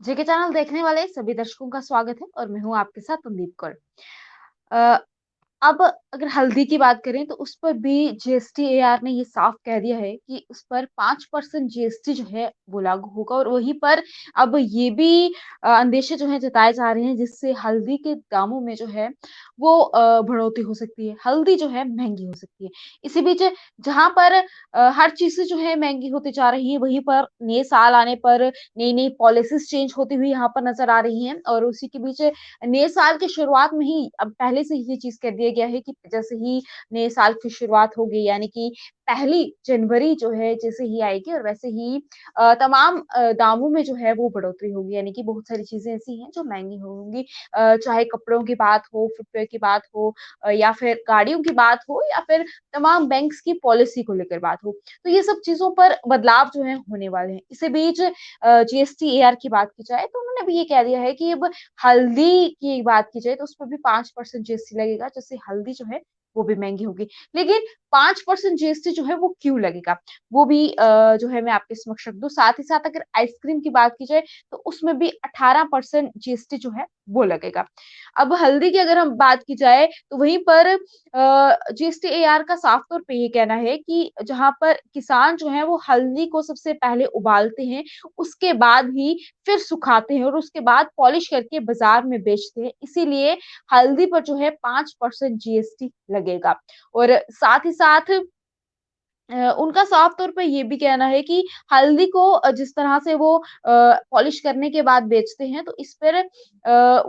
जेके channel देखने वाले सभी दर्शकों का स्वागत है और मैं हूँ आपके साथ संदीप कौर। अ, अब अगर हल्दी की बात करें तो उस पर भी जीएसटी-एआर ने ये साफ कह दिया है कि उस पर 5% जीएसटी जो है वो लागू होगा और वहीं पर अब ये भी अंदेशे जो हैं जताए जा रहे हैं जिससे हल्दी के दामों में जो है वो बढ़ोतरी हो सकती है। हल्दी जो है महँगी हो सकती है। इसी बीच जहाँ पर हर चीज़ें जो है महँगी होती जा रही है, वहीं पर नए साल आने पर नई-नई पॉलिसीज़ चेंज होती हुई यहाँ पर नज़र आ रही हैं और उसी के बीच नए साल की शुरुआत में ही अब पहले से ही ये चीज़ कह दिया गया है कि जैसे ही नए साल की शुरुआत होगी यानी कि पहली जनवरी जो है जैसे ही आएगी और वैसे ही तमाम दामों में जो है वो बढ़ोतरी होगी यानी कि बहुत सारी चीज़ें ऐसी हैं जो महँगी होंगी। चाहे कपड़ों की बात हो, फुटवियर की बात हो या फिर गाड़ियों की बात हो या फिर तमाम बैंक्स की पॉलिसी को लेकर बात हो। तो ये सब चीज़ों पर बदलाव जो है होने वाले हैं। इसी बीच जीएसटी-एआर की बात की जाए तो उन्होंने भी ये कह दिया है कि अब हल्दी की बात की जाए तो उस पर भी 5% जीएसटी लगेगा, जिससे हल्दी जो है वो भी महँगी होगी। लेकिन 5% जीएसटी जो है वो क्यों लगेगा? वो भी जो है मैं आपके समक्ष रख दूँ। साथ ही साथ अगर आइसक्रीम की बात की जाए तो उसमें भी 18% जीएसटी जो है वो लगेगा। अब हल्दी की अगर हम बात की जाए तो वहीं पर जीएसटी-एआर का साफ तौर पे ये कहना है कि जहाँ पर किसान जो हैं वो हल्दी को सबसे पहले उबालते हैं, उसके बाद ही फिर सुखाते हैं और उसके बाद पॉलिश करके बाज़ार में बेचते हैं। इसीलिए हल्दी पर जो है 5% जीएसटी लगेगा और साथ ही साथ उनका साफ तौर पे ये भी कहना है कि हल्दी को जिस तरह से वो पॉलिश करने के बाद बेचते हैं, तो इस पर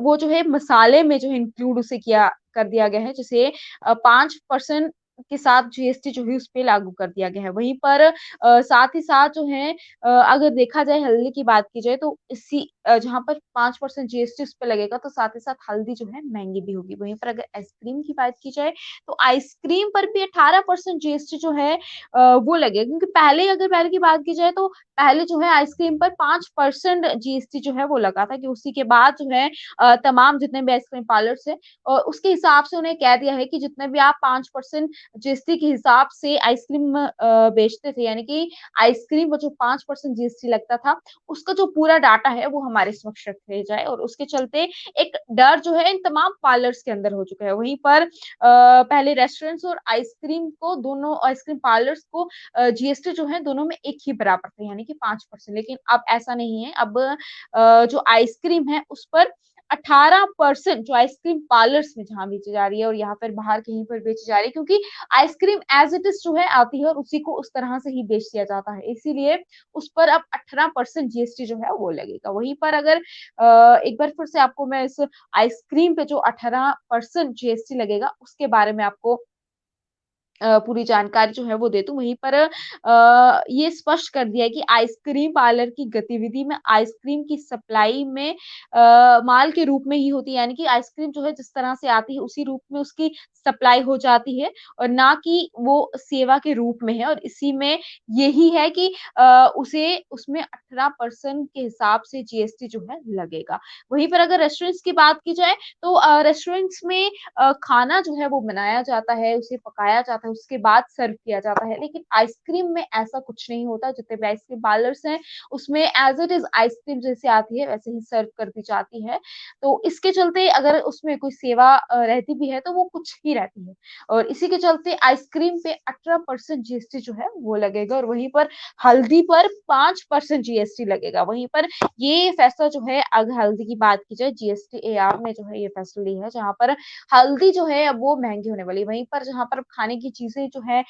वो जो है मसाले में जो है इंक्लूड उसे किया कर दिया गया है, जिसे 5% के साथ जीएसटी जो है उस पे लागू कर दिया गया है। वहीं पर साथ ही साथ जो है अगर देखा जाए हल्दी की बात की जाए तो जहाँ पर 5% जीएसटी उस पे लगेगा, तो साथ ही साथ हल्दी जो है महँगी भी होगी। वहीं पर अगर आइसक्रीम की बात की जाए, तो आइसक्रीम पर भी 18% जीएसटी जो है वो लगेगा क्योंकि पहले की बात की जाए तो पहले जो है आइसक्रीम पर 5% जीएसटी जो है वो लगा था कि उसी के बाद जो है तमाम जितने भी आइसक्रीम पार्लर्स हैं उसके हिसाब से उन्हें कह दिया है कि जितने भी आप 5% जीएसटी के हिसाब से आइसक्रीम बेचते थे यानी कि आइसक्रीम पर जो 5% जीएसटी लगता था, उसका जो पूरा डाटा है वो हमारे समक्ष रख दिया जाए और उसके चलते एक डर जो है इन तमाम पार्लर्स के अंदर हो चुका है। वहीं पर पहले रेस्टोरेंट्स और दोनों आइसक्रीम पार्लर्स को जीएसटी जो है दोनों में एक ही बराबर थे यानी कि 5% लेकिन अब ऐसा नहीं है। अब जो आइसक्रीम है उस पर 18% जो आइसक्रीम पार्लर्स में जहाँ बेची जा रही है और यहाँ पर बाहर कहीं पर बेची जा रही है क्योंकि आइसक्रीम एज़ इट इज़ जो है आती है और उसी को उस तरह से ही बेच दिया जाता है। इसीलिए उस पर अब 18% जीएसटी जो है वो लगेगा। वहीं पर अगर एक बार फिर से आपको मैं इस आइसक्रीम पे जो 18% जीएसटी लगेगा उसके बारे में आपको पूरी जानकारी जो है वो दे दूँ। वहीं पर ये स्पष्ट कर दिया है कि आइसक्रीम पार्लर की गतिविधि में आइसक्रीम की सप्लाई में माल के रूप में ही होती है, यानी कि आइसक्रीम जो है जिस तरह से आती है उसी रूप में उसकी सप्लाई हो जाती है और ना कि वो सेवा के रूप में है और इसी में यही है कि उसे उसमें 18% के हिसाब से जीएसटी जो है लगेगा। वहीं पर अगर रेस्टोरेंट्स की बात की जाए तो रेस्टोरेंट्स में खाना जो है वो बनाया जाता है, उसे पकाया जाता है, उसके बाद सर्व किया जाता है। लेकिन आइसक्रीम में ऐसा कुछ नहीं होता, जितने भी आइसक्रीम पार्लर्स हैं, उसमें एज़ इट इज़ आइसक्रीम जैसे आती है, वैसे ही सर्व कर दी जाती है। तो इसके चलते अगर उसमें कोई सेवा रहती भी है, तो वो कुछ ही रहती है और इसी के चलते आइसक्रीम पे 18% जीएसटी जो है वो लगेगा और वहीं पर हल्दी पर 5% जीएसटी लगेगा। वहीं पर ये फैसला जो है अगर हल्दी की बात की जाए जीएसटी-एआर ने जो है ये फैसला लिया है, जहाँ पर हल्दी जो है अब वो महँगी होने वाली है। वहीं पर जहाँ पर खाने की चीज़ें जो हैं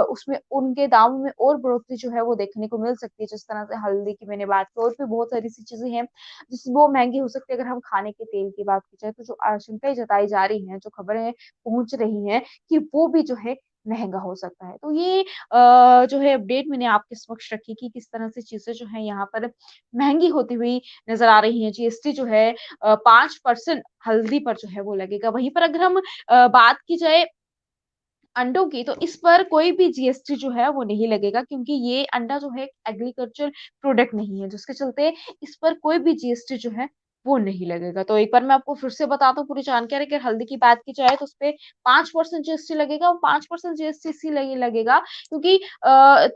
उसमें उनके दामों में और बढ़ोतरी जो है वो देखने को मिल सकती है। जिस तरह से हल्दी की मैंने बात की और भी बहुत सारी ऐसी चीज़ें हैं जिस वो महँगी हो सकती है। अगर हम खाने के तेल की बात की जाए तो जो आशंकाएँ जताई जा रही हैं, जो खबरें पहुँच रही हैं कि वो भी जो है महँगा हो सकता है। तो ये जो है अपडेट मैंने आपके समक्ष रखी कि किस तरह से चीज़ें जो हैं यहाँ पर महँगी होती हुई नज़र आ रही हैं। जीएसटी जो है 5% हल्दी पर जो है वो लगेगा। वहीं पर अगर हम बात की जाए अंडों की तो इस पर कोई भी जीएसटी जो है वो नहीं लगेगा क्योंकि ये अंडा जो है एग्रीकल्चर प्रोडक्ट नहीं है जिसके चलते इस पर कोई भी जीएसटी जो है वो नहीं लगेगा। तो एक बार मैं आपको फिर से बताता हूँ पूरी जानकारी अगर हल्दी की बात की जाए तो उसपे 5% जीएसटी लगेगा और 5% जीएसटी इसीलिए लगेगा क्योंकि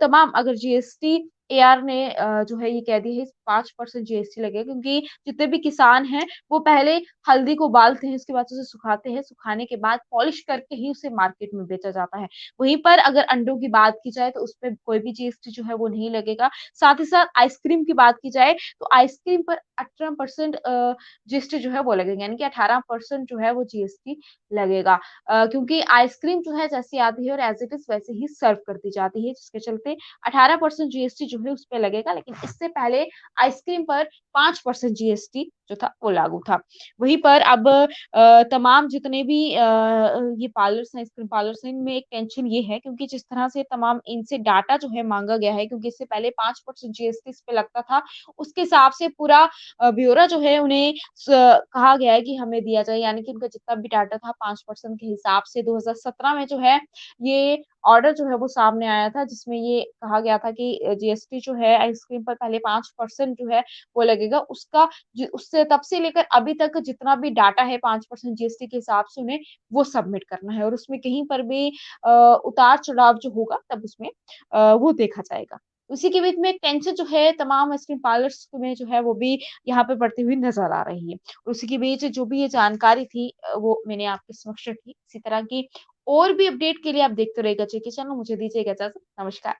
तमाम अगर जीएसटी एआर ने जो है ये कह दिया है 5% जीएसटी लगेगा, क्योंकि जितने भी किसान हैं, वो पहले हल्दी को उबालते हैं, उसके बाद उसे सुखाते हैं, सुखाने के बाद पॉलिश करके ही उसे मार्केट में बेचा जाता है। वहीं पर अगर अंडों की बात की जाए, तो उसपे कोई भी जीएसटी जो है वो नहीं लगेगा। साथ ही साथ आइसक्रीम की बात की जाए, तो आइसक्रीम पर 18% जीएसटी जो है वो लगेगा, यानी कि 18% जो है वो जीएसटी लगेगा। क्योंकि आइसक्रीम जो है जैसी आती है और एज़ इट इज़ वैसे ही सर्व कर दी जाती है, जिसके चलते 18% जीएसटी जो है उस पे लगेगा, लेकिन इससे पहले आइसक्रीम पर 5% जीएसटी जो था वो लागू था। वहीं पर अब तमाम जितने भी ये पार्लर्स हैं, आइसक्रीम पार्लर्स हैं, इनमें एक टेंशन ये है, क्योंकि जिस तरह से तमाम इनसे डाटा जो है माँगा गया है, क्योंकि इससे पहले 5% जीएसटी इस पे लगता था, उसके हिसाब से पूरा ब्यौरा जो है उन्हें कहा गया है कि हमें दिया जाए, यानी कि उनका जितना भी डाटा था 5% के हिसाब से 2017 में जो है ये ऑर्डर जो है वो सामने आया था, जिसमें ये कहा गया था कि जीएसटी जो है आइसक्रीम पर पहले 5% जो है वो लगेगा। उसका ज उससे तब से लेकर अभी तक जितना भी डाटा है 5% जीएसटी के हिसाब से उन्हें वो सबमिट करना है, और उसमें कहीं पर भी उतार-चढ़ाव जो होगा तब उसमें वो देखा जाएगा। उसी के बीच में एक टेंशन जो है तमाम आइसक्रीम पार्लर्स में जो है वो भी यहाँ पे बढ़ती हुई नज़र आ रही है। उसी के बीच जो भी ये जानकारी थी वो मैंने आपके समक्ष रखी। इसी तरह की और भी अपडेट के लिए आप देखते रहिएगा जेके चैनल। मुझे दीजिएगा इजाज़त। नमस्कार।